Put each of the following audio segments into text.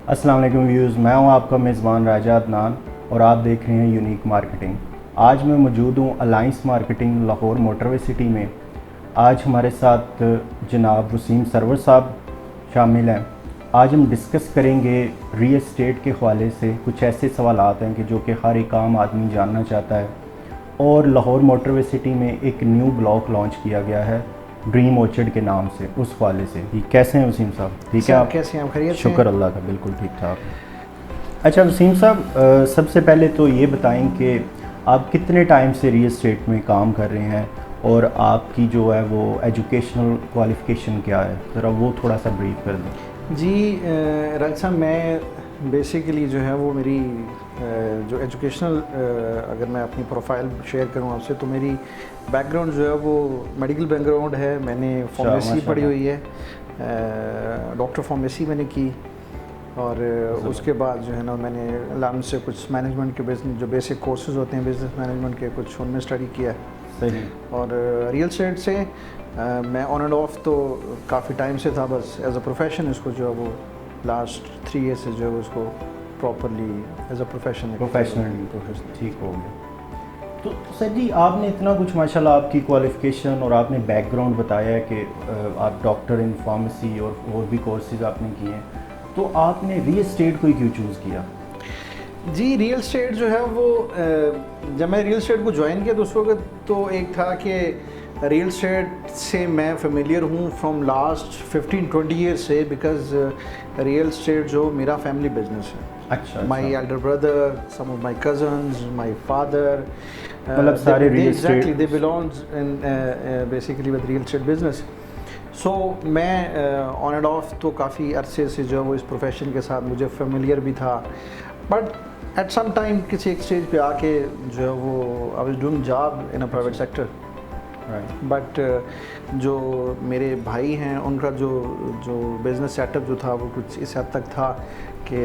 अस्सलाम वालेकुम व्यूज़, मैं हूं आपका मेज़बान राजा अदनान और आप देख रहे हैं यूनिक मार्केटिंग। आज मैं मौजूद हूं alliance marketing Lahore motorway city में। आज हमारे साथ जनाब वसीम सरवर साहब शामिल हैं। आज हम डिस्कस करेंगे रियल एस्टेट के हवाले से कुछ ऐसे सवालात हैं कि जो कि हर एक आम आदमी जानना चाहता है। और लाहौर मोटरवे सिटी में एक न्यू ब्लॉक लॉन्च किया गया है ड्रीम ऑर्चर्ड के नाम से। उस हवाले से ही कैसे हैं वसीम साहब? ठीक है, आप कैसे हैं? आप खैरियत से हैं? शुक्र अल्लाह का, बिल्कुल ठीक ठाक। अच्छा वसीम साहब, सबसे पहले तो ये बताएं कि आप कितने टाइम से रियल एस्टेट में काम कर रहे हैं और आपकी जो है वो एजुकेशनल क्वालिफ़िकेशन क्या है, ज़रा वो थोड़ा सा ब्रीफ कर दें। जी राज साहब, मैं बेसिकली जो है वो मेरी जो एजुकेशनल अगर मैं अपनी प्रोफाइल शेयर करूं आपसे, तो मेरी बैकग्राउंड जो है वो मेडिकल बैकग्राउंड है। मैंने फार्मेसी पढ़ी हुई है, डॉक्टर फार्मेसी मैंने की। और उसके बाद जो है ना मैंने लाम से कुछ मैनेजमेंट के बिजनेस जो बेसिक कोर्सेज होते हैं बिज़नेस मैनेजमेंट के, कुछ उनमें स्टडी किया है। सही। और रियल एस्टेट से मैं ऑन एंड ऑफ तो काफ़ी टाइम से था, बस एज अ प्रोफेशन इसको जो है वो लास्ट 3 ईयर से जो है उसको प्रॉपरली एज अ प्रोफेशनली ठीक हो गया। तो सर जी, आपने इतना कुछ माशाल्लाह आपकी क्वालिफ़िकेशन और आपने बैकग्राउंड बताया है कि आप डॉक्टर इन फार्मेसी और भी कोर्सेज आपने किए हैं, तो आपने रियल एस्टेट को ही क्यों चूज़ किया? जी, रियल एस्टेट जो है वो जब मैं रियल एस्टेट को ज्वाइन किया तो उस वक्त तो एक था कि रियल एस्टेट से मैं फेमिलियर हूँ फ्रॉम लास्ट 15-20 ईयर्स से, बिकॉज रियल एस्टेट जो मेरा फैमिली बिजनेस है। अच्छा। My elder brother, some of my cousins, my father, मतलब सारे real estate they belongs in basically with real estate business. So मैं ऑन एंड ऑफ तो काफ़ी अरसे से जो है वो इस प्रोफेशन के साथ मुझे फेमिलियर भी था। बट एट सम टाइम किसी एक स्टेज पे आके जो है वो I was doing job in a private sector. But जो मेरे भाई हैं उनका जो जो बिज़नेस सेटअप जो था वो कुछ इस हद तक था कि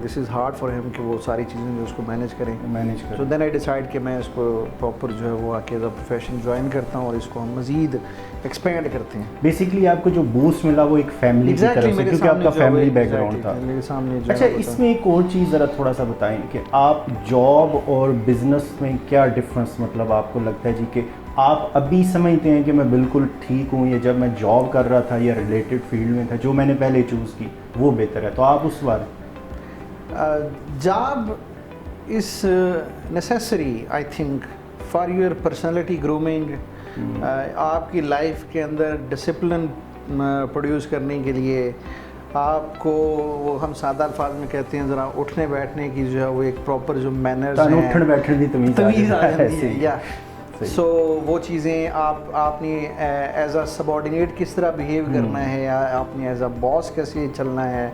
this is hard for him कि वो सारी चीज़ें जो उसको मैनेज करें। सो देन आई डिसाइड कि मैं इसको प्रॉपर जो है वो आके एज अ प्रोफेशन ज्वाइन करता हूँ और इसको हम मज़ीद एक्सपेंड करते हैं। बेसिकली आपको जो बूस्ट मिला वो एक फैमिली की तरफ से, क्योंकि आपका फैमिली बैकग्राउंड था मेरे सामने। अच्छा, इसमें एक और चीज़ ज़रा थोड़ा सा बताएं कि आप जॉब और बिज़नेस में क्या डिफरेंस मतलब आपको लगता है जी कि आप अभी समझते हैं कि मैं बिल्कुल ठीक हूँ, या जब मैं जॉब कर रहा था या रिलेटेड फील्ड में था जो मैंने पहले चूज़ की वो बेहतर है, तो आप उस बार job is necessary I think for your personality grooming. आपकी लाइफ के अंदर डिसिप्लिन प्रोड्यूस करने के लिए आपको वो हम सादा अल्फाज में कहते हैं ज़रा उठने बैठने की जो है वो एक प्रॉपर जो मैनर्स हैं, उठने बैठने की तमीज़ आ जाती है या सो वो चीज़ें आपने एज अ सबॉर्डिनेट किस तरह बिहेव करना है, या आपने एज अ बॉस कैसे चलना है,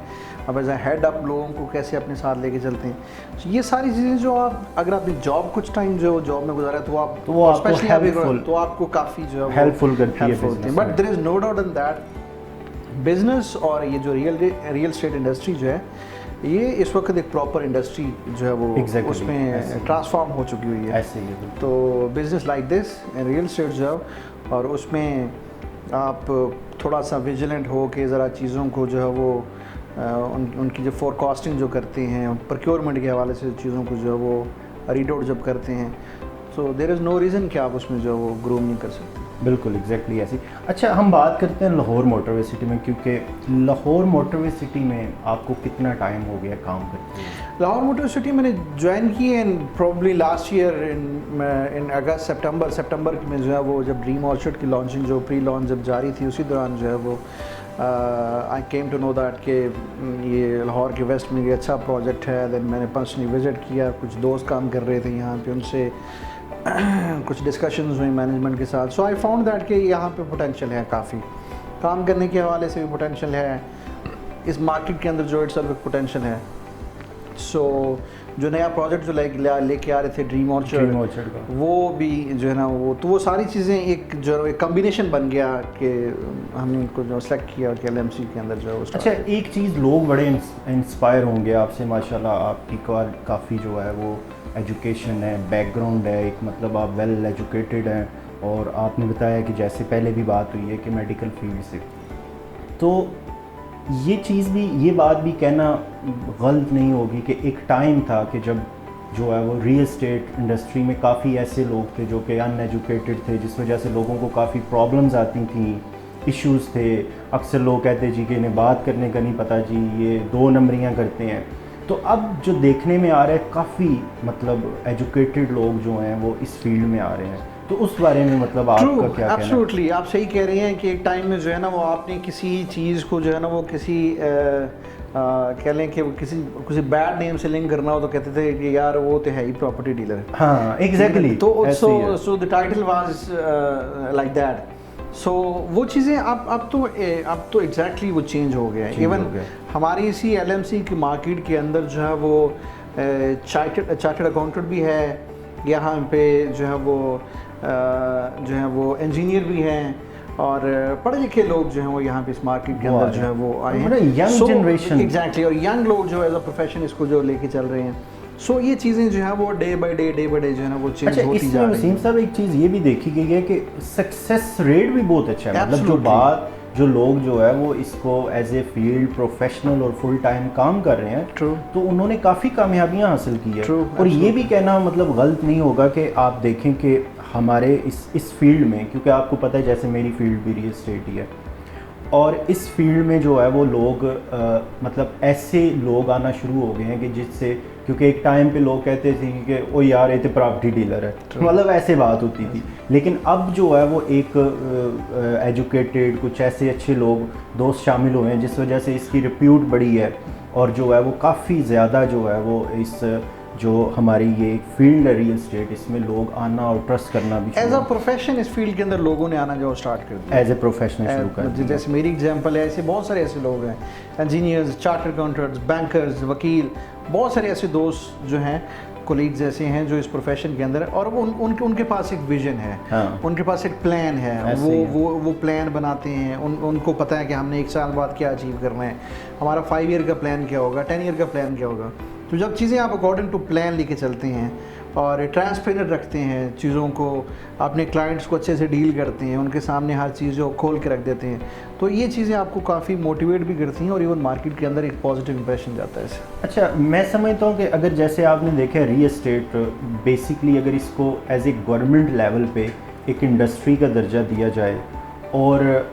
अब एज अ हेड आप लोगों को कैसे अपने साथ लेके चलते हैं। so, ये सारी चीज़ें जो आप अगर आपने जॉब कुछ टाइम जो जॉब में गुजारा तो आप स्पेशली तो आपको काफ़ी जो है हेल्पफुल करती है। But there is no doubt in that business और ये जो रियल एस्टेट इंडस्ट्री जो है ये इस वक्त एक प्रॉपर इंडस्ट्री जो है वो उसमें ट्रांसफॉर्म हो चुकी हुई है। ऐसे ही तो business like this real estate जो है, और उसमें आप थोड़ा सा विजिलेंट हो के ज़रा चीज़ों को जो है वो उनकी जो फोरकास्टिंग जो करते हैं प्रोक्योरमेंट के हवाले से चीज़ों को जो है वो रीड आउट जब करते हैं, so there is no reason कि आप उसमें जो है वो ग्रूम नहीं कर सकते। बिल्कुल एग्जैक्टली ऐसी। अच्छा, हम बात करते हैं लाहौर मोटरवे सिटी में, क्योंकि लाहौर मोटरवे सिटी में आपको कितना टाइम हो गया काम करते हैं? लाहौर मोटरवे सिटी मैंने ज्वाइन की in probably last year in August सितंबर में जो है वो जब ड्रीम ऑर्चर्ड की लॉन्चिंग जो प्री लॉन्च जब जारी थी उसी दौरान जो है वो I came to know that कि ये लाहौर के वेस्ट में ये अच्छा प्रोजेक्ट है। देन मैंने पर्सनली विज़िट किया, कुछ दोस्त काम कर रहे थे यहाँ पे, उनसे कुछ डिस्कशंस हुई मैनेजमेंट के साथ। सो आई फाउंड दैट कि यहाँ पे पोटेंशियल है, काफ़ी काम करने के हवाले से भी पोटेंशियल है, इस मार्केट के अंदर जो इट्सल्फ एक पोटेंशियल है। सो जो नया प्रोजेक्ट जो लेके आ रहे थे ड्रीम ऑर्चर्ड का वो भी जो है ना वो तो वो सारी चीज़ें एक जो एक कम्बिनेशन बन गया कि हमने इनको जो सेलेक्ट किया कि LMC के अंदर जो है। अच्छा, एक चीज़ लोग बड़े इंस्पायर होंगे आपसे, माशाल्लाह आपकी काफ़ी जो है वो एजुकेशन है, बैकग्राउंड है, एक मतलब आप वेल एजुकेटेड हैं, और आपने बताया कि जैसे पहले भी बात हुई है कि मेडिकल फील्ड से, तो ये चीज़ भी, ये बात भी कहना गलत नहीं होगी कि एक टाइम था कि जब जो है वो रियल एस्टेट इंडस्ट्री में काफ़ी ऐसे लोग थे जो कि अनएजुकेटेड थे, जिस वजह से लोगों को काफ़ी प्रॉब्लम्स आती थी, इश्यूज़ थे। अक्सर लोग कहते जी कि इन्हें बात करने का नहीं पता जी, ये 2 नंबरियाँ करते हैं। तो अब जो देखने में आ रहा है काफ़ी मतलब एजुकेटेड लोग जो हैं वो इस फील्ड में आ रहे हैं, तो उस बारे में मतलब आपका क्या कहना है? एब्सोल्युटली, आप सही कह रहे हैं कि एक टाइम में जो है ना वो आपने किसी चीज़ को जो है ना वो किसी कह लें कि वो किसी बैड नेम से लिंक करना हो तो कहते थे कि यार वो तो है ही प्रॉपर्टी डीलर। हाँ एग्जैक्टली। तो so the title was like that. So वो चीज़ें अब तो एग्जैक्टली वो चेंज हो गया है। इवन हमारी इसी एलएमसी की मार्केट के अंदर जो है वो चार्टर्ड अकाउंटेंट भी है, यहाँ पे जो है वो इंजीनियर भी हैं, और पढ़े लिखे लोग जो हैं वो यहाँ पे इस मार्केट के अंदर जो है वो आए हैं, यंग जनरेशन। एग्जैक्टली, और यंग लोग जो एज अ प्रोफेशन इसको जो लेके चल रहे हैं। सो ये चीज़ें जो है वो डे बाय डे जो है ना वो चेंज होती जा रही है। वसीम साहब, एक चीज़ ये भी देखी गई है कि सक्सेस रेट भी बहुत अच्छा है। मतलब जो लोग जो है वो इसको एज ए फील्ड प्रोफेशनल और फुल टाइम काम कर रहे हैं, तो उन्होंने काफ़ी कामयाबियां हासिल की है। और ये भी कहना मतलब गलत नहीं होगा कि आप देखें कि हमारे इस फील्ड में, क्योंकि आपको पता है जैसे मेरी फील्ड भी रियल एस्टेट ही है, और इस फील्ड में जो है वो लोग मतलब ऐसे लोग आना शुरू हो गए हैं कि जिससे, क्योंकि एक टाइम पे लोग कहते थे कि ओ यार ये तो प्रॉपर्टी डीलर है, मतलब ऐसे बात होती थी। लेकिन अब जो है वो एक एजुकेटेड कुछ ऐसे अच्छे लोग दोस्त शामिल हुए हैं जिस वजह से इसकी रिप्यूट बढ़ी है, और जो है वो काफ़ी ज़्यादा जो है वो इस जो हमारी ये फील्ड है रियल एस्टेट, इसमें लोग आना और ट्रस्ट करना भी एज अ प्रोफेशन इस फील्ड के अंदर लोगों ने आना जो स्टार्ट कर दिया एज ए प्रोफेशनल शुरू कर दिया। जैसे मेरी एग्जांपल है, ऐसे बहुत सारे ऐसे लोग हैं, इंजीनियर्स, चार्टर्ड अकाउंटेंट्स, बैंकर्स, वकील, बहुत सारे ऐसे दोस्त जो हैं, कोलीग्स ऐसे हैं जो इस प्रोफेशन के अंदर है, और वो उनके पास एक विजन है। हाँ। उनके पास एक प्लान है, वो प्लान बनाते हैं। उनको पता है कि हमने 1 साल बाद क्या अचीव करना है, हमारा 5 ईयर का प्लान क्या होगा, 10 ईयर का प्लान क्या होगा। तो जब चीज़ें आप अकॉर्डिंग टू प्लान लेके चलते हैं और ट्रांसपेरेंट रखते हैं चीज़ों को, अपने क्लाइंट्स को अच्छे से डील करते हैं, उनके सामने हर चीज़ जो खोल के रख देते हैं, तो ये चीज़ें आपको काफ़ी मोटिवेट भी करती हैं और इवन मार्केट के अंदर एक पॉजिटिव इंप्रेशन जाता है इससे। अच्छा, मैं समझता हूँ कि अगर जैसे आपने देखा रियल एस्टेट बेसिकली अगर इसको एज ए गवर्नमेंट लेवल पे एक इंडस्ट्री का दर्जा दिया जाए, और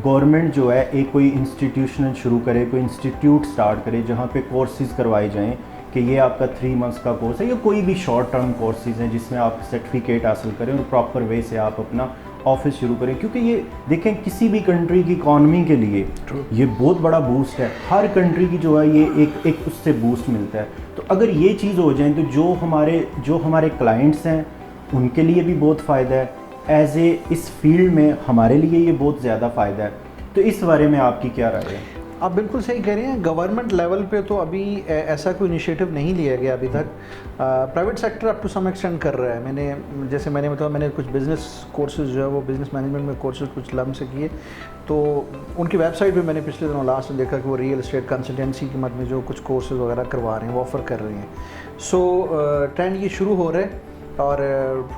गवर्नमेंट जो है एक कोई इंस्टीट्यूशनल शुरू करे, कोई इंस्टीट्यूट स्टार्ट करे जहाँ पे कोर्सेज़ करवाए जाएँ कि ये आपका 3 मंथ्स का कोर्स है, या कोई भी शॉर्ट टर्म कोर्सेज हैं जिसमें आप सर्टिफिकेट हासिल करें और प्रॉपर वे से आप अपना ऑफिस शुरू करें। क्योंकि ये देखें किसी भी कंट्री की इकॉनमी के लिए ये बहुत बड़ा बूस्ट है। हर कंट्री की जो है ये एक उससे बूस्ट मिलता है। तो अगर ये चीज़ हो जाए तो जो हमारे क्लाइंट्स हैं उनके लिए भी बहुत फ़ायदा है, एज ए इस फील्ड में हमारे लिए ये बहुत ज़्यादा फ़ायदा है। तो इस बारे में आपकी क्या राय है? आप बिल्कुल सही कह रहे हैं। गवर्नमेंट लेवल पे तो अभी ऐसा कोई इनिशिएटिव नहीं लिया गया अभी तक। Private sector up to some extend कर रहा है। मैंने मतलब मैंने कुछ बिज़नेस कोर्सेज जो है वो बिज़नेस मैनेजमेंट में कोर्सेज कुछ लम से किए, तो उनकी वेबसाइट पे मैंने पिछले दिनों लास्ट में देखा कि वो रियल एस्टेट कंसल्टेंसी की मद में जो कुछ कोर्सेज वगैरह करवा रहे हैं, वो ऑफ़र कर रहे हैं। सो ट्रेंड ये शुरू हो रहा है और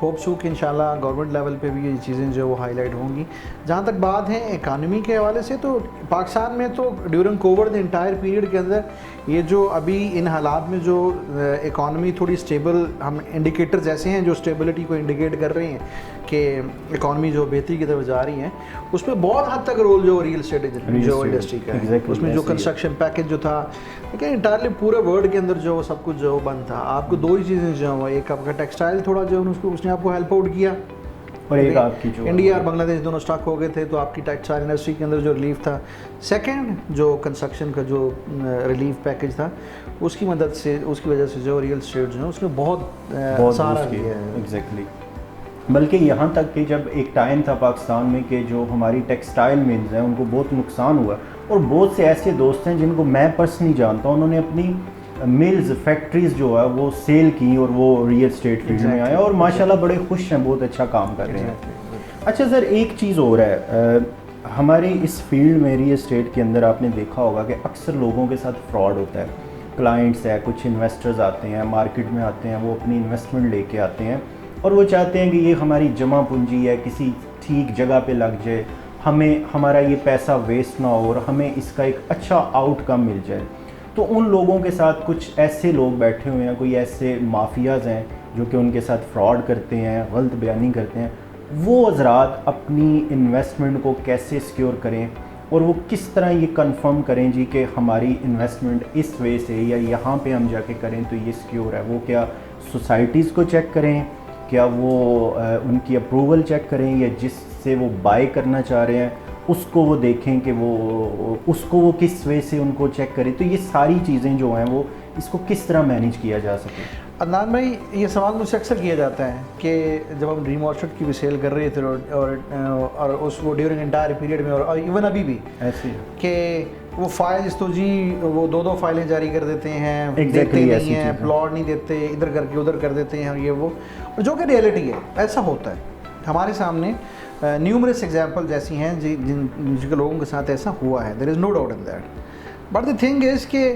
होप सो कि इंशाल्लाह गवर्नमेंट लेवल पे भी ये चीज़ें जो वो हाईलाइट होंगी। जहाँ तक बात है इकानमी के हवाले से, तो पाकिस्तान में तो during Covid the entire period के अंदर ये जो अभी इन हालात में जो इकानमी थोड़ी स्टेबल, हम इंडिकेटर्स ऐसे हैं जो स्टेबिलिटी को इंडिकेट कर रहे हैं कि इकानमी जो बेहतरी की तरफ जा रही है, उसमें बहुत हद तक रोल जो रियल एस्टेट जो इंडस्ट्री का है। उसमें जो कंस्ट्रक्शन पैकेज जो था, लेकिन इंटायरली पूरे वर्ल्ड के अंदर जो सब कुछ जो बंद था। आपको 2 ही चीज़ें जो है, एक आपका टेक्सटाइल थोड़ा जो उसने आपको हेल्प आउट किया, और एक आपकी जो इंडिया और बांग्लादेश दोनों स्टॉक हो गए थे, तो आपकी टेक्सटाइल इंडस्ट्री के अंदर जो रिलीफ था। सेकंड, जो कंस्ट्रक्शन का जो रिलीफ पैकेज था, उसकी मदद से, उसकी वजह से जो रियल एस्टेट जो है उसने बहुत सहारा दिया है। एग्जैक्टली। बल्कि यहाँ तक कि जब एक टाइम था पाकिस्तान में कि जो हमारी टेक्सटाइल मिल्स हैं उनको बहुत नुकसान हुआ, और बहुत से ऐसे दोस्त हैं जिनको मैं पर्सनली जानता हूँ, उन्होंने अपनी मिल्स फैक्ट्रीज़ जो है वो सेल की और वो रियल एस्टेट फील्ड में आए और माशाल्लाह बड़े खुश हैं, बहुत अच्छा काम कर रहे हैं। अच्छा सर, एक चीज़ और है, हमारे इस फील्ड में रियल एस्टेट के अंदर आपने देखा होगा कि अक्सर लोगों के साथ फ्रॉड होता है। क्लाइंट्स है, कुछ इन्वेस्टर्स आते हैं, मार्केट में आते हैं, वो अपनी इन्वेस्टमेंट लेके आते हैं और वो चाहते हैं कि ये हमारी जमा पूंजी है, किसी ठीक जगह पे लग जाए, हमें हमारा ये पैसा वेस्ट ना हो और हमें इसका एक अच्छा आउटकम मिल जाए। तो उन लोगों के साथ कुछ ऐसे लोग बैठे हुए हैं, कोई ऐसे माफियाज़ हैं जो कि उनके साथ फ्रॉड करते हैं, गलत बयानी करते हैं। वो हज़रात अपनी इन्वेस्टमेंट को कैसे सिक्योर करें और वो किस तरह ये कंफर्म करें जी कि हमारी इन्वेस्टमेंट इस वे से या यहाँ पे हम जाके करें तो ये सिक्योर है। वो क्या सोसाइटीज़ को चेक करें, क्या वो उनकी अप्रूवल चेक करें, या जिससे वो बाय करना चाह रहे हैं उसको वो देखें कि वो किस वे से उनको चेक करें। तो ये सारी चीज़ें जो हैं वो इसको किस तरह मैनेज किया जा सके। अदनान भाई, ये सवाल मुझसे अक्सर किया जाता है कि जब हम ड्रीम ऑर्चर्ड की भी सेल कर रहे थे और उस वो ड्यूरिंग एंटायर पीरियड में और इवन अभी भी ऐसे कि वो फाइल्स तो जी वो दो फाइलें जारी कर देते हैं, Exactly, देते नहीं हैं, प्लॉट नहीं देते, इधर करके उधर कर देते हैं, ये वो, जो कि रियलिटी है ऐसा होता है। हमारे सामने न्यूमरस एग्जाम्पल जैसी हैं जिनके लोगों के साथ ऐसा हुआ है, there is no doubt in that. But the thing is कि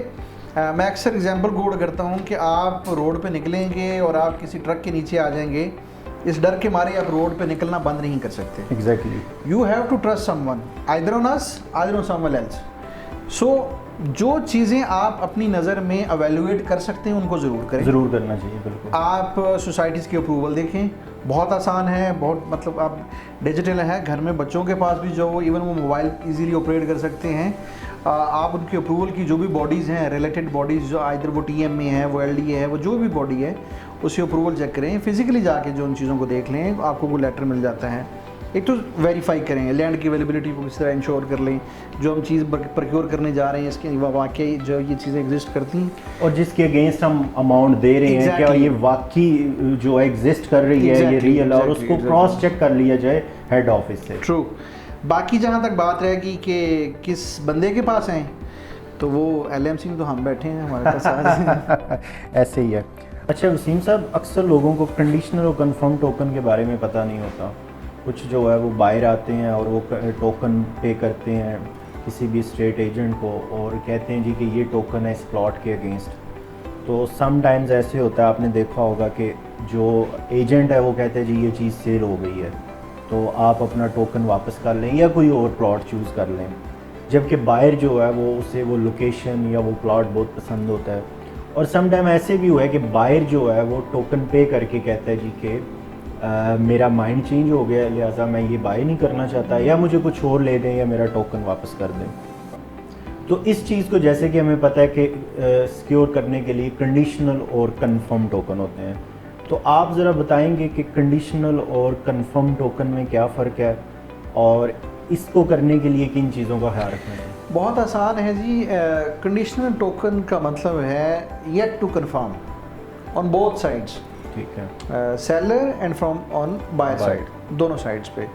मैं अक्सर एग्जांपल कोड करता हूँ कि आप रोड पे निकलेंगे और आप किसी ट्रक के नीचे आ जाएंगे, इस डर के मारे आप रोड पे निकलना बंद नहीं कर सकते। Exactly, you have to trust someone, either on us either on someone else. So जो चीज़ें आप अपनी नज़र में एवेल्युएट कर सकते हैं उनको ज़रूर करें, ज़रूर करना चाहिए। बिल्कुल, आप सोसाइटीज़ की अप्रूवल देखें, बहुत आसान है, बहुत मतलब आप डिजिटल है, घर में बच्चों के पास भी जो इवन वो मोबाइल इजीली ऑपरेट कर सकते हैं। आप उनकी अप्रूवल की जो भी बॉडीज़ हैं, रिलेटेड बॉडीज़, जो आइदर वो TMA है, वो LDA है, वो जो भी बॉडी है उसकी अप्रूवल चेक करें, फिजिकली जाके जो उन चीज़ों को देख लें, आपको वो लेटर मिल जाता है। एक तो वेरीफाई करें लैंड की अवेलेबिलिटी को किस तरह इंश्योर कर लें, जो हम चीज़ प्रोक्योर करने जा रहे हैं इसके वाकई जो ये चीज़ें एग्जिस्ट करती हैं और जिसके अगेंस्ट हम अमाउंट दे रहे हैं क्या ये वाकई जो एग्जिस्ट कर रही है, ये रियल है, और उसको क्रॉस चेक कर लिया जाए हेड ऑफिस से। ट्रू। बाकी जहाँ तक बात रहेगी कि किस बंदे के पास हैं, तो वो LMC में तो हम बैठे हैं, हमारे पास ऐसे ही है। अच्छा वसीम साहब, अक्सर लोगों को कंडीशनल और कंफर्म टोकन के बारे में पता नहीं होता। कुछ जो है वो बाहर आते हैं और वो टोकन पे करते हैं किसी भी स्टेट एजेंट को और कहते हैं जी कि ये टोकन है इस प्लॉट के अगेंस्ट। तो समटाइम्स ऐसे होता है, आपने देखा होगा कि जो एजेंट है वो कहते हैं जी ये चीज़ सेल हो गई है तो आप अपना टोकन वापस कर लें या कोई और प्लॉट चूज़ कर लें, जबकि बायर जो है वो उसे वो लोकेशन या वो प्लॉट बहुत पसंद होता है। और समटाइम ऐसे भी हुआ है कि बायर जो है वो टोकन पे करके कहता है जी कि मेरा माइंड चेंज हो गया, लिहाजा मैं ये बाय नहीं करना चाहता, या मुझे कुछ और ले दें या मेरा टोकन वापस कर दें। तो इस चीज़ को जैसे कि हमें पता है कि सिक्योर करने के लिए कंडीशनल और कंफर्म टोकन होते हैं, तो आप ज़रा बताएंगे कि कंडीशनल और कंफर्म टोकन में क्या फ़र्क है और इसको करने के लिए किन चीज़ों का ख्याल रखना चाहिए? बहुत आसान है जी। कंडीशनल टोकन का मतलब है yet to confirm on both sides, ठीक है, seller and from on buyer side, दोनों साइड्स पे।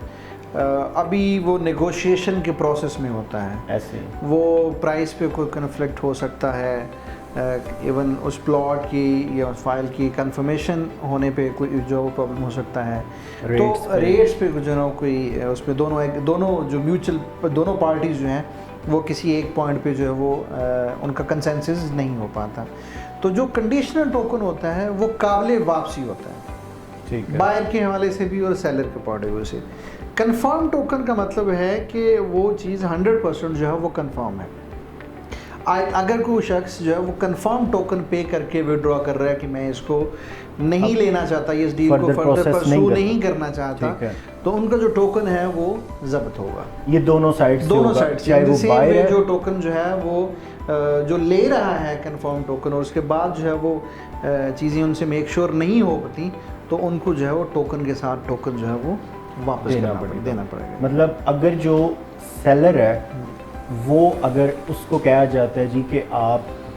अभी वो नेगोशिएशन के प्रोसेस में होता है, ऐसे वो प्राइस पे कोई कन्फ्लिक्ट हो सकता है, इवन उस प्लॉट की या उस फाइल की कंफर्मेशन होने पे कोई जो प्रॉब्लम हो सकता है। तो रेट्स पे जो ना कोई उसमें दोनों जो म्यूचुअल दोनों पार्टीज जो हैं वो किसी एक पॉइंट पे जो है वो उनका कंसेंसस नहीं हो पाता। तो जो कंडीशनल टोकन होता है वो काबिल वापसी होता है, ठीक है, बायर के हवाले से भी और सेलर के पॉइंट ऑफ व्यू से। कंफर्म टोकन का मतलब है कि वो चीज़ 100% जो है वो कंफर्म है। अगर कोई शख्स जो है वो कंफर्म टोकन पे करके विड्रॉ कर रहा है कि मैं इसको नहीं लेना चाहता, इस डील को फर्दर परस्यू नहीं करना चाहता, तो उनका जो टोकन है वो जब्त होगा। ये दोनों साइड चाहे वो बायर है, जो टोकन जो है वो जो ले रहा है कंफर्म टोकन और उसके बाद जो है वो चीज़ें उनसे मेक श्योर नहीं हो पाती, तो उनको जो है वो टोकन के साथ टोकन जो है वो वापस देना पड़ेगा। मतलब अगर जो सेलर है वो अगर उसको कहा जाता है जी कि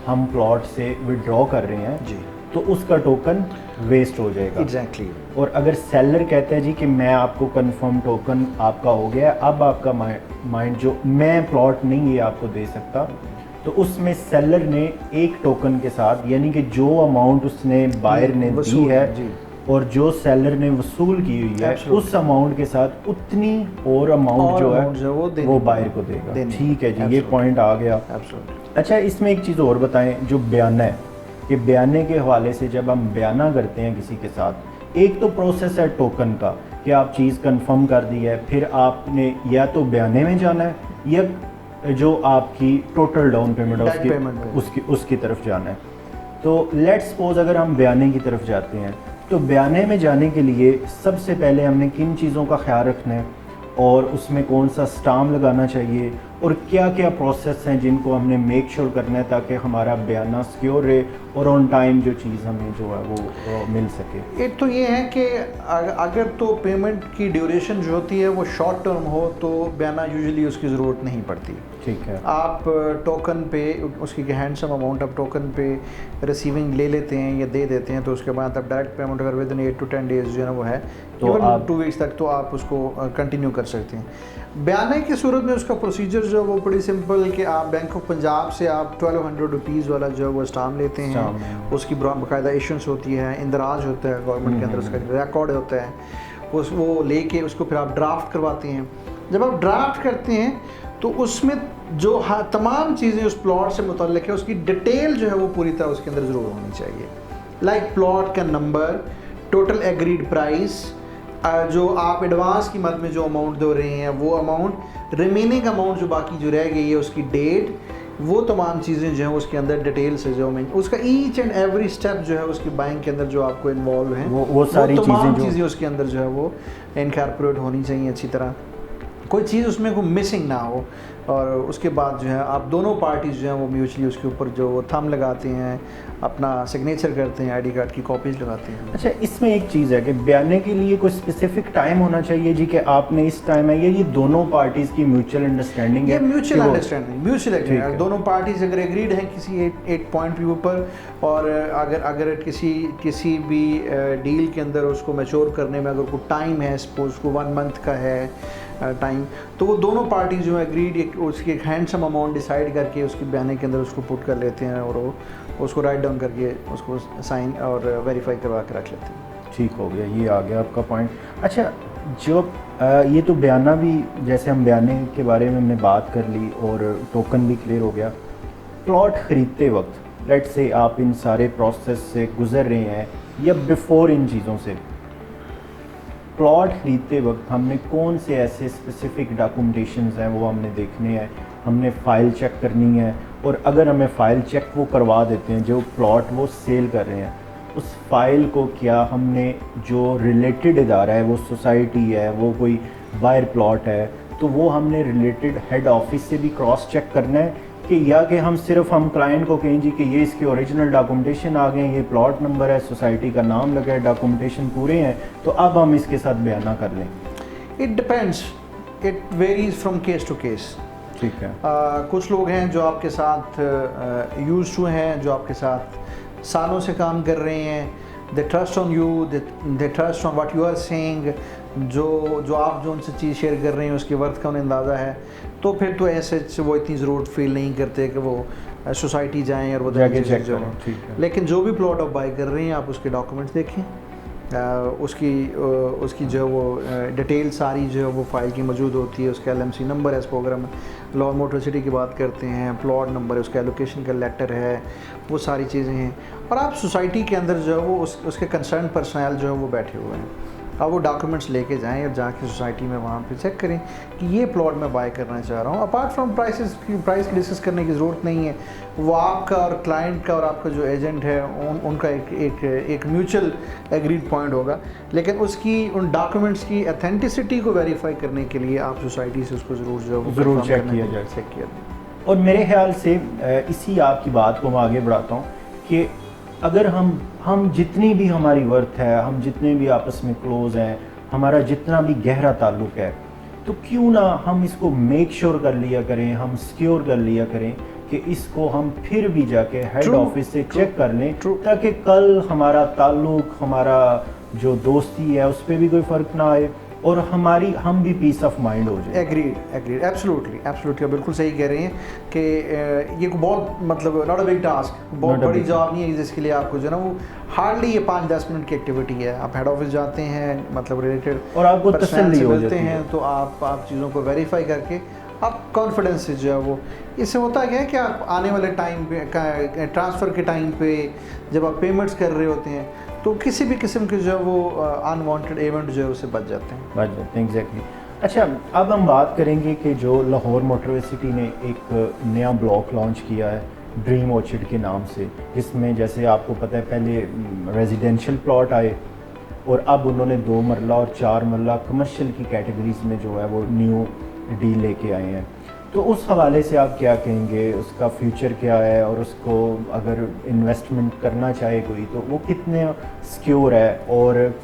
हम प्लॉट से विड्रॉ कर रहे हैं जी, तो उसका टोकन वेस्ट हो जाएगा। एग्जैक्टली। और अगर सेलर कहता है जी कि मैं आपको कंफर्म टोकन आपका हो गया, अब आपका माइंड जो मैं प्लॉट नहीं ये आपको दे सकता, तो उसमें सेलर ने एक टोकन के साथ, यानी कि जो अमाउंट उसने बायर ने दी है और जो सेलर ने वसूल की हुई है उस अमाउंट के साथ उतनी और अमाउंट जो है वो बायर को देगा। ठीक है जी, ये पॉइंट आ गया। अच्छा, इसमें एक चीज़ और बताएं, जो बयाना है कि बयाने के हवाले से जब हम बयाना करते हैं किसी के साथ एक तो प्रोसेस है टोकन का कि आप चीज़ कंफर्म कर दी है, फिर आपने या तो बयाने में जाना है या जो आपकी टोटल डाउन पेमेंट है उसकी तरफ जाना है। तो लेट्स सपोज अगर हम बयाने की तरफ जाते हैं, तो बयाने में जाने के लिए सबसे पहले हमने किन चीज़ों का ख्याल रखना है और उसमें कौन सा स्टाम्प लगाना चाहिए और क्या क्या प्रोसेस हैं जिनको हमने मेक श्योर करना है ताकि हमारा बयाना सिक्योर रहे और ऑन टाइम जो चीज़ हमें जो है वो मिल सके। एक तो ये है कि अगर तो पेमेंट की ड्यूरेशन जो होती है वो शॉर्ट टर्म हो तो बयाना यूजुअली उसकी ज़रूरत नहीं पड़ती। ठीक है, आप टोकन पे उसकी हैंडसम अमाउंट आप टोकन पे रिसीविंग ले लेते हैं या दे देते हैं, तो उसके बाद आप डायरेक्ट पेमेंट अगर विद इन 8 to 10 डेज जो है ना वो है तो आप 2 वीक्स तक तो आप उसको कंटिन्यू कर सकते हैं। बयाने की सूरत में उसका प्रोसीजर जो वो बड़ी सिंपल कि आप बैंक ऑफ पंजाब से आप 1200 रुपीज़ वाला जो है वो स्टाम्प लेते हैं, उसकी बाकायदा इशंस होती है, इंदराज होता है गवर्नमेंट के अंदर, उसका रिकॉर्ड होता है, वो लेके उसको फिर आप ड्राफ्ट करवाते हैं। जब आप ड्राफ्ट करते हैं तो उसमें जो तमाम चीज़ें उस प्लॉट से मुतल्लिक है उसकी डिटेल जो है वो पूरी तरह उसके अंदर ज़रूर होनी चाहिए। लाइक प्लॉट का नंबर, टोटल एग्रीड प्राइस, जो आप एडवांस की मद में जो अमाउंट दे रहे हैं वो अमाउंट, रिमेनिंग अमाउंट जो बाकी जो रह गई है उसकी डेट, वो तमाम चीज़ें जो हैं उसके अंदर डिटेल से जो मैं उसका ईच एंड एवरी स्टेप जो है उसकी बैंक के अंदर जो आपको इन्वॉल्व हैं वो सारी तमाम चीज़ें उसके अंदर जो है वो इनकॉर्पोरेट होनी चाहिए अच्छी तरह, कोई चीज़ उसमें कोई मिसिंग ना हो। और उसके बाद जो है आप दोनों पार्टीज जो हैं वो म्यूचुअली उसके ऊपर जो वो थंब लगाते हैं, अपना सिग्नेचर करते हैं, आईडी कार्ड की कॉपीज लगाते हैं। अच्छा, इसमें एक चीज़ है कि बयाने के लिए कोई स्पेसिफिक टाइम होना चाहिए जी कि आपने इस टाइम है, ये दोनों पार्टीज़ की म्यूचुअल अंडरस्टैंडिंग है? म्यूचुअल अंडरस्टैंडिंग दोनों पार्टीज अगर एग्रीड हैं किसी एक पॉइंट व्यू पर, और अगर किसी भी डील के अंदर उसको मैच्योर करने में अगर कोई टाइम है, सपोज को 1 मंथ का है टाइम, तो वो दोनों पार्टी जो है एग्रीड उसकी एक हैंडसम अमाउंट डिसाइड करके उसके बयाने के अंदर उसको पुट कर लेते हैं और वो उसको राइट डाउन करके उसको साइन और वेरीफाई करवा के रख लेते हैं। ठीक हो गया, ये आ गया आपका पॉइंट। अच्छा, जो ये तो बयाना भी, जैसे हम बयाने के बारे में हमने बात कर ली और टोकन भी क्लियर हो गया। प्लॉट ख़रीदते वक्त लेट्स से आप इन सारे प्रोसेस से गुजर रहे हैं या बिफोर इन चीज़ों से, प्लॉट ख़रीदते वक्त हमने कौन से ऐसे स्पेसिफ़िक डॉक्यूमेंटेशंस हैं वो हमने देखने हैं, हमने फ़ाइल चेक करनी है, और अगर हमें फ़ाइल चेक वो करवा देते हैं जो प्लॉट वो सेल कर रहे हैं, उस फाइल को क्या हमने जो रिलेटेड इदारा है, वो सोसाइटी है, वो कोई बायर प्लॉट है, तो वो हमने रिलेटेड हेड ऑफिस से भी क्रॉस चेक करना है कि या कि हम सिर्फ हम क्लाइंट को कहें जी कि ये इसके ओरिजिनल डॉक्यूमेंटेशन आ गए, ये प्लॉट नंबर है, सोसाइटी का नाम लगा है, डॉक्यूमेंटेशन पूरे हैं, तो अब हम इसके साथ बयाना कर लें? It depends, it varies from case to case. ठीक है, कुछ लोग हैं जो आपके साथ यूज्ड टू हैं, जो आपके साथ सालों से काम कर रहे हैं, they trust on you, they trust on what you are saying, जो आप जो उनसे चीज़ शेयर कर रहे हैं उसके वर्थ का उन्हें अंदाज़ा है, तो फिर तो ऐसे वो इतनी ज़रूरत फील नहीं करते कि वो सोसाइटी जाएं और वो जाके चेक करें। लेकिन जो भी प्लॉट आप बाई कर रहे हैं आप उसके डॉक्यूमेंट्स देखें, उसकी जो वो डिटेल सारी जो है वो फाइल की मौजूद होती है, उसका LMC नंबर है, इस प्रोग्राम में लॉ मोटर सिटी की बात करते हैं, प्लॉट नंबर है, उसका एलोकेशन का लेटर है, वो सारी चीज़ें हैं। और आप सोसाइटी के अंदर जो है वो उसके कंसर्न पर्सनल जो है वो बैठे हुए हैं, अब वो डॉक्यूमेंट्स लेके जाएं और जाके सोसाइटी में वहाँ पे चेक करें कि ये प्लॉट मैं बाय करना चाह रहा हूँ। अपार्ट फ्रॉम प्राइस की डिस्कस करने की ज़रूरत नहीं है, वो आपका और क्लाइंट का और आपका जो एजेंट है उनका एक म्यूचुअल एग्रीड पॉइंट होगा, लेकिन उन डॉक्यूमेंट्स की अथेंटिसिटी को वेरीफाई करने के लिए आप सोसाइटी से उसको ज़रूर चेक किया जाए। और मेरे ख्याल से इसी आपकी बात को मैं आगे बढ़ाता हूँ कि अगर हम जितनी भी हमारी वर्थ है, हम जितने भी आपस में क्लोज हैं, हमारा जितना भी गहरा ताल्लुक है, तो क्यों ना हम इसको मेक श्योर कर लिया करें, हम सिक्योर कर लिया करें कि इसको हम फिर भी जाके हेड ऑफिस से चेक कर लें, ताकि कल हमारा ताल्लुक, हमारा जो दोस्ती है उस पर भी कोई फ़र्क ना आए और हम भी पीस ऑफ माइंड हो जाए। एग्रीड, एब्सोल्युटली बिल्कुल सही कह रहे हैं कि ये बहुत मतलब नॉट अ बिग टास्क, बहुत बड़ी जॉब नहीं है जिसके लिए आपको जो ना वो हार्डली ये 5-10 मिनट की एक्टिविटी है। आप हेड ऑफिस जाते हैं, मतलब रिलेटेड और आपको तसल्ली हो जाती है, तो आप चीज़ों को वेरीफाई करके आप कॉन्फिडेंस से जो है वो, इससे होता क्या है कि आप आने वाले टाइम पे ट्रांसफ़र के टाइम पे जब आप पेमेंट्स कर रहे होते हैं तो किसी भी किस्म के जो है वो अनवांटेड इवेंट जो है उससे बच जाते हैं। एग्जैक्टली। अच्छा, अब हम बात करेंगे कि जो लाहौर मोटरवे सिटी ने एक नया ब्लॉक लॉन्च किया है ड्रीम ऑर्चिड के नाम से, जिसमें जैसे आपको पता है पहले रेजिडेंशियल प्लॉट आए और अब उन्होंने 2 मरला और 4 मरला कमर्शियल की कैटेगरीज में जो है वो न्यू डील लेके आए हैं। तो उस हवाले से आप क्या कहेंगे, उसका फ्यूचर क्या है, और उसको अगर इन्वेस्टमेंट करना चाहे कोई तो वो कितने सिक्योर है, और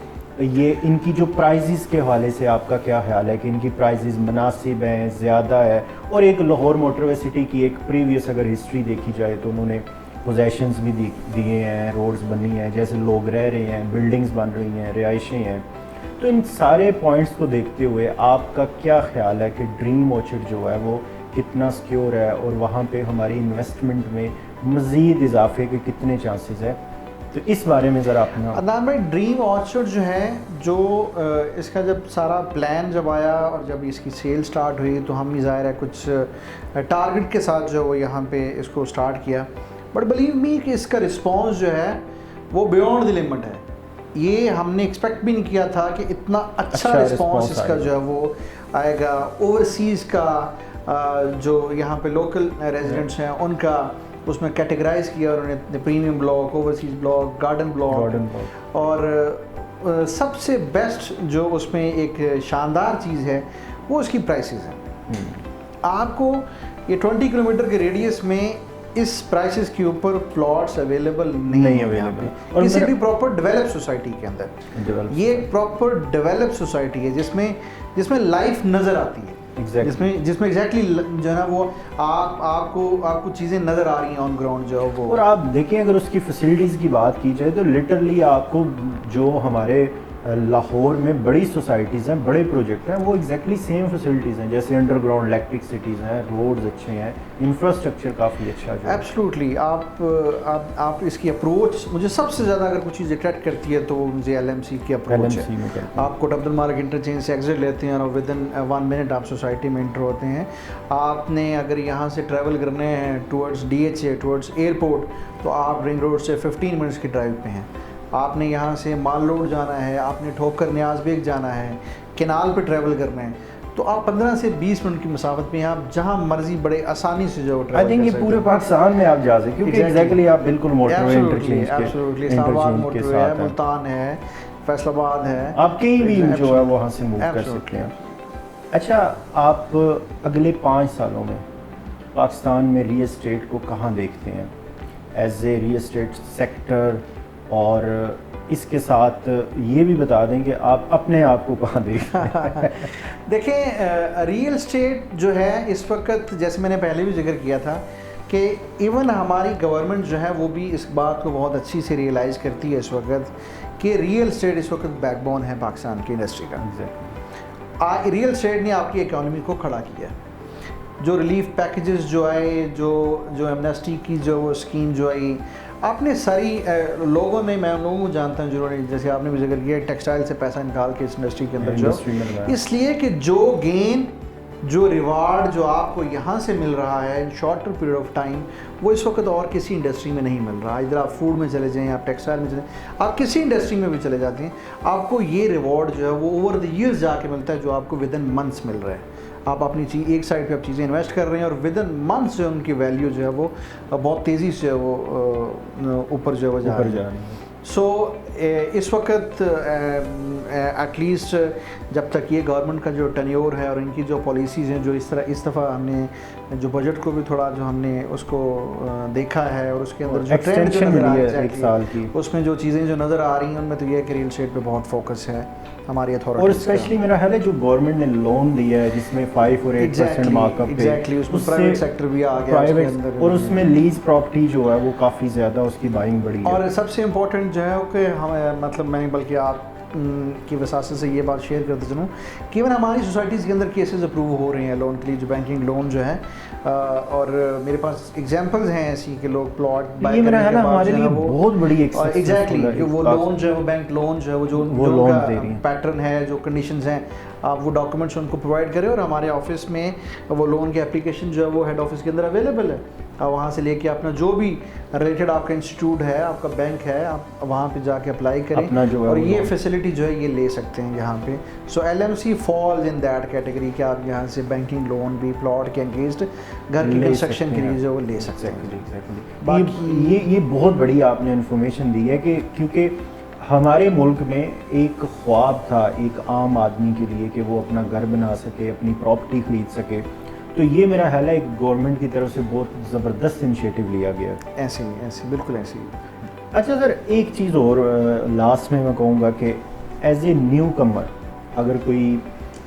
ये इनकी जो प्राइजेस के हवाले से आपका क्या ख्याल है कि इनकी प्राइजेस मुनासिब हैं, ज़्यादा है? और एक लाहौर मोटरवे सिटी की एक प्रीवियस अगर हिस्ट्री देखी जाए तो उन्होंने पोजेशंस भी दिए हैं, रोड्स बनी हैं, जैसे लोग रह रहे हैं, बिल्डिंग्स बन रही हैं, रिहाइशें हैं। तो इन सारे पॉइंट्स को देखते हुए आपका क्या ख्याल है कि ड्रीम ऑर्चिड जो है वो कितना सिक्योर है, और वहाँ पे हमारी इन्वेस्टमेंट में मज़ीद इजाफे के कितने चांसेस है? तो इस बारे में ज़रा अपना। अदनान भाई, ड्रीम ऑर्चर्ड जो है, जो इसका जब सारा प्लान जब आया और जब इसकी सेल स्टार्ट हुई तो हम भी ज़ाहिर है कुछ टारगेट के साथ जो वो यहाँ पे इसको स्टार्ट किया, बट बिलीव मी कि इसका रिस्पॉन्स जो है वो बियॉन्ड द लिमिट है। ये हमने एक्सपेक्ट भी नहीं किया था कि इतना अच्छा रिस्पॉन्स इसका जो है वो आएगा। ओवरसीज़ का जो यहाँ पे लोकल रेजिडेंट्स हैं उनका उसमें कैटेगराइज किया उन्होंने, premium block, overseas block, garden block, और सबसे बेस्ट जो उसमें एक शानदार चीज़ है वो उसकी प्राइसेस हैं। आपको ये 20 किलोमीटर के रेडियस में इस प्राइसेस के ऊपर प्लॉट्स अवेलेबल नहीं अवेलेबल किसी भी प्रॉपर डेवलप सोसाइटी के अंदर। ये एक प्रॉपर डेवलप सोसाइटी है जिसमें लाइफ नज़र आती है, जिसमें एग्जैक्टली जो है ना वो आपको चीज़ें नज़र आ रही हैं ऑन ग्राउंड जो है वो। और आप देखें अगर उसकी फैसिलिटीज़ की बात की जाए तो लिटरली आपको जो हमारे लाहौर में बड़ी सोसाइटीज़ हैं, बड़े प्रोजेक्ट हैं, वो एग्जैक्टली सेम फैसिलिटीज़ हैं, जैसे अंडरग्राउंड इलेक्ट्रिसिटीज़ हैं, रोड्स अच्छे हैं, इंफ्रास्ट्रक्चर काफ़ी अच्छा है। एब्सोल्युटली। आप इसकी अप्रोच, मुझे सबसे ज़्यादा अगर कुछ चीज़ अट्रैक्ट करती है तो मुझे LMC की अप्रोच है। आप कोट अब्दुल मालिक इंटरचेंज से एग्जिट लेते हैं और विद इन 1 मिनट आप सोसाइटी में इंटर होते हैं। आपने अगर यहाँ से ट्रैवल करने हैं टूवर्ड्स DHA, टूवर्ड्स एयरपोर्ट, तो आप रिंग रोड से 15 मिनट्स की ड्राइव पे हैं। आपने यहाँ से माल रोड जाना है, आपने ठोकर न्याज बेग जाना है, केनाल पे ट्रैवल करना है, तो आप 15 से 20 मिनट की मसाफत में आप जहाँ मर्जी बड़े आसानी से जो ट्रैवल। आई थिंक ये पूरे पाकिस्तान में आप जा सकते, क्योंकि एग्जैक्टली आप बिल्कुल मोटरवे इंटरचेंज के इस्लामाबाद मोटरवे है, मुल्तान है, फैसलाबाद है, आप कहीं भी जो है वहाँ से मूव कर सकते हैं। अच्छा, आप अगले 5 सालों में पाकिस्तान में रियल एस्टेट को कहाँ देखते हैं as a real estate sector, और इसके साथ ये भी बता दें कि आप अपने आप को कहाँ देखते हैं? देखें, रियल एस्टेट जो है इस वक्त, जैसे मैंने पहले भी जिक्र किया था कि इवन हमारी गवर्नमेंट जो है वो भी इस बात को बहुत अच्छी से रियलाइज़ करती है इस वक्त कि रियल एस्टेट इस वक्त बैकबोन है पाकिस्तान की इंडस्ट्री का। रियल एस्टेट ने आपकी इकोनॉमी को खड़ा किया। जो रिलीफ पैकेजेस जो आए, जो एमनेस्टी की जो वो स्कीम जो आई, आपने सारी लोगों ने, मैं उन लोगों को जानता हूँ जिन्होंने, जैसे आपने भी जिक्र किया, टेक्सटाइल से पैसा निकाल के इस इंडस्ट्री के अंदर जो, इसलिए कि जो गेन, जो रिवार्ड जो आपको यहाँ से मिल रहा है इन शॉर्टर पीरियड ऑफ टाइम, वो इस वक्त और किसी इंडस्ट्री में नहीं मिल रहा। इधर आप फूड में चले जाएँ, आप टेक्सटाइल में चले, आप किसी इंडस्ट्री में भी चले जाते हैं, आपको ये रिवॉर्ड जो है वो ओवर द ईयर्स जाके मिलता है, जो आपको विद इन मंथ्स मिल रहा है। आप अपनी चीज़ एक साइड पे आप चीज़ें इन्वेस्ट कर रहे हैं और विद इन मंथ्स जो उनकी वैल्यू जो है वो बहुत तेज़ी से वो ऊपर जो है वो जा रही है। सो इस वक्त एटलीस्ट जब तक ये गवर्नमेंट का जो टेन्योर है और इनकी जो पॉलिसीज़ हैं, जो इस दफ़ा हमने जो बजट को भी थोड़ा जो हमने उसको देखा है और उसके अंदर जो ट्रेंड जो नज़र आ रही है 1 साल की, उसमें जो चीज़ें जो नज़र आ रही हैं उनमें तो ये है कि रियल एस्टेट पे बहुत फोकस है हमारी अथॉरिटी। और स्पेशली मेरा ख्याल है जो गवर्नमेंट ने लोन दिया है जिसमें 5 और 8% मार्कअप पे, एग्जैक्टली उसमें प्राइवेट सेक्टर भी आ गया उसके अंदर, और उसमें लीज प्रॉपर्टी जो है वो काफ़ी ज़्यादा उसकी बाइंग बढ़ी है। और सबसे इम्पोर्टेंट जो है कि हम मतलब मैं बल्कि आप की वसासे से ये बात शेयर करते चलूँ कि इवन हमारी सोसाइटीज़ के अंदर केसेस अप्रूव हो रहे हैं लोन के लिए, जो बैंकिंग लोन जो है, और मेरे पास एग्जांपल्स हैं ऐसी कि लोग प्लॉट बाय करने के बाद हमारे लिए बहुत बड़ी एग्जैक्टली वो लोन जो है वो बैंक लोन जो है वो जो उनका पैटर्न है, जो कंडीशंस हैं, आप वो डॉक्यूमेंट्स उनको प्रोवाइड करें और हमारे ऑफिस में वो लोन की एप्लीकेशन जो है वो हेड ऑफिस के अंदर अवेलेबल है। और वहाँ से लेके अपना जो भी रिलेटेड आपका इंस्टीट्यूट है, आपका बैंक है, आप वहाँ पे जाके अप्लाई करें अपना जो है और ये लोन। फैसिलिटी जो है ये ले सकते हैं यहाँ पे। सो LMC falls in that category कि आप यहाँ से बैंकिंग लोन भी प्लॉट के अगेंस्ट घर की ले कंस्ट्रक्शन सकते के लिए हैं। जो वो ले सकते हैं। Exactly. बाकी- ये बहुत बड़ी आपने इन्फॉर्मेशन दी है कि क्योंकि हमारे मुल्क में एक ख्वाब था एक आम आदमी के लिए कि वो अपना घर बना सके, अपनी प्रॉपर्टी ख़रीद सके। तो ये मेरा ख्याल है एक गवर्नमेंट की तरफ से बहुत ज़बरदस्त इनिशिएटिव लिया गया। ऐसे बिल्कुल ऐसे ही। अच्छा सर, एक चीज़ और लास्ट में मैं कहूँगा कि एज ए न्यू कमर अगर कोई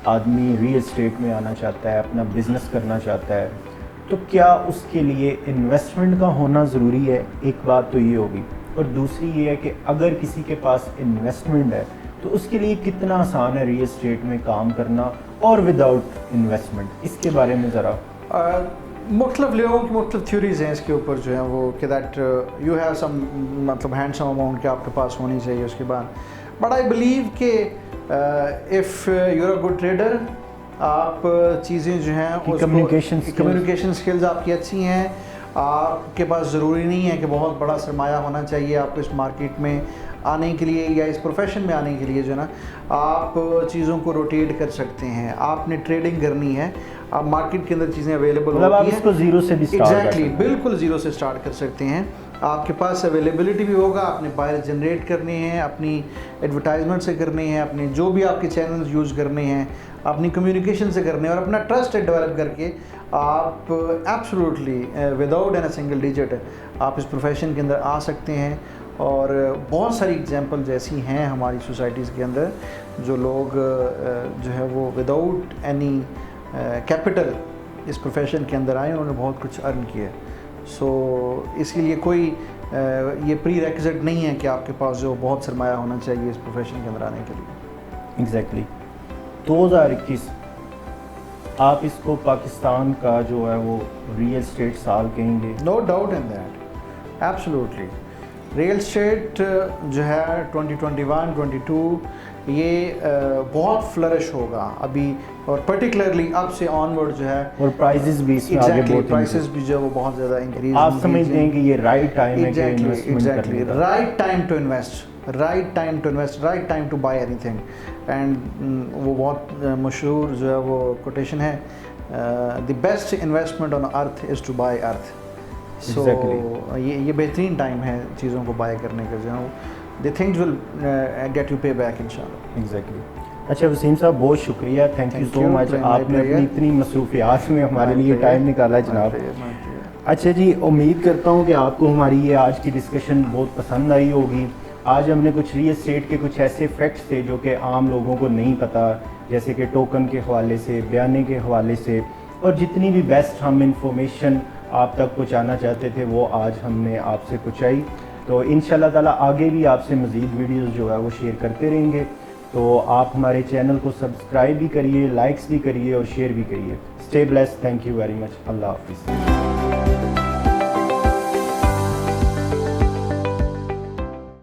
आदमी रियल एस्टेट में आना चाहता है, अपना बिज़नेस करना चाहता है, तो क्या उसके लिए इन्वेस्टमेंट का होना ज़रूरी है? एक बात तो ये होगी, और दूसरी ये है कि अगर किसी के पास इन्वेस्टमेंट है तो उसके लिए कितना आसान है रियल एस्टेट में काम करना और विदाउट इन्वेस्टमेंट, इसके बारे में ज़रा। मुख्तलिफ लोगों की मुख्तलिफ थ्योरीज हैं इसके ऊपर जो है वो कि दैट यू हैव सम मतलब हैंडसम अमाउंट के आपके पास होनी चाहिए उसके बाद। बट आई बिलीव कि if you are a good trader, आप चीज़ें जो हैं कम्युनिकेशन स्किल्स आपकी अच्छी हैं, आपके पास ज़रूरी नहीं है कि बहुत बड़ा सरमाया होना चाहिए आपको इस मार्केट में आने के लिए या इस प्रोफेशन में आने के लिए जो है ना, आप चीज़ों को रोटेट कर सकते हैं। आपने ट्रेडिंग करनी है, आप मार्केट के अंदर चीज़ें अवेलेबल मतलब आप होती हैं, इसको ज़ीरो से भी स्टार्ट कर सकते हैं। बिल्कुल ज़ीरो से स्टार्ट कर सकते हैं। आपके पास अवेलेबिलिटी भी होगा, आपने बायर जनरेट करने हैं, अपनी एडवर्टाइजमेंट से करने हैं, अपने जो भी आपके चैनल्स यूज़ करने हैं, अपनी कम्युनिकेशन से करने हैं और अपना ट्रस्ट डेवलप करके आप absolutely without an a single digit आप इस प्रोफेशन के अंदर आ सकते हैं। और बहुत सारी एग्जांपल्स ऐसी हैं हमारी सोसाइटीज़ के अंदर जो लोग जो है वो विदाउट एनी कैपिटल इस प्रोफेशन के अंदर आए, उन्होंने बहुत कुछ अर्न किया। सो इसके लिए कोई ये प्री रेक्विजिट नहीं है कि आपके पास जो बहुत सरमाया होना चाहिए इस प्रोफेशन के अंदर आने के लिए। एग्जैक्टली 2021 आप इसको पाकिस्तान का जो है वो रियल स्टेट साल कहेंगे? No doubt in that, absolutely. Real estate जो है 2021-22 ये बहुत फ्लरिश होगा अभी, और पर्टिकुलरली अब से ऑनवर्ड जो है, और प्राइसेस भी इसमें आगे बहुत प्राइसेस भी जो है वो बहुत ज़्यादा इंक्रीज। आप समझते हैं कि ये राइट टाइम है कि इन्वेस्टमेंट करने का? Right time to invest, right time to buy anything. And वो बहुत मशहूर जो है वो कोटेशन है, the best investment on earth is to buy earth. So ये बेहतरीन टाइम है चीज़ों को बाय करने का, जो है the things will get you पे बैक इंशाल्लाह। एग्जैक्टली। अच्छा वसीम साहब, बहुत शुक्रिया, थैंक यू सो मच, आपने अपनी इतनी मसरूफियात में हमारे लिए टाइम निकाला जनाब। अच्छा जी, उम्मीद करता हूँ कि आपको हमारी ये आज की डिस्कशन बहुत पसंद आई होगी। आज हमने कुछ रियल एस्टेट के कुछ ऐसे फैक्ट्स थे जो कि आम लोगों को नहीं पता, जैसे कि टोकन के हवाले से, बयाने के हवाले से, और जितनी भी बेस्ट हम इंफॉर्मेशन आप तक पहुँचाना चाहते थे वो आज हमने आपसे पहुँचाई। तो इंशाल्लाह ताला आगे भी आपसे मज़ीद वीडियोज़ जो है वो शेयर करते रहेंगे। तो आप हमारे चैनल को सब्सक्राइब भी करिए, लाइक्स भी करिए और शेयर भी करिए। Stay blessed, thank you very much, अल्लाह हाफिज़।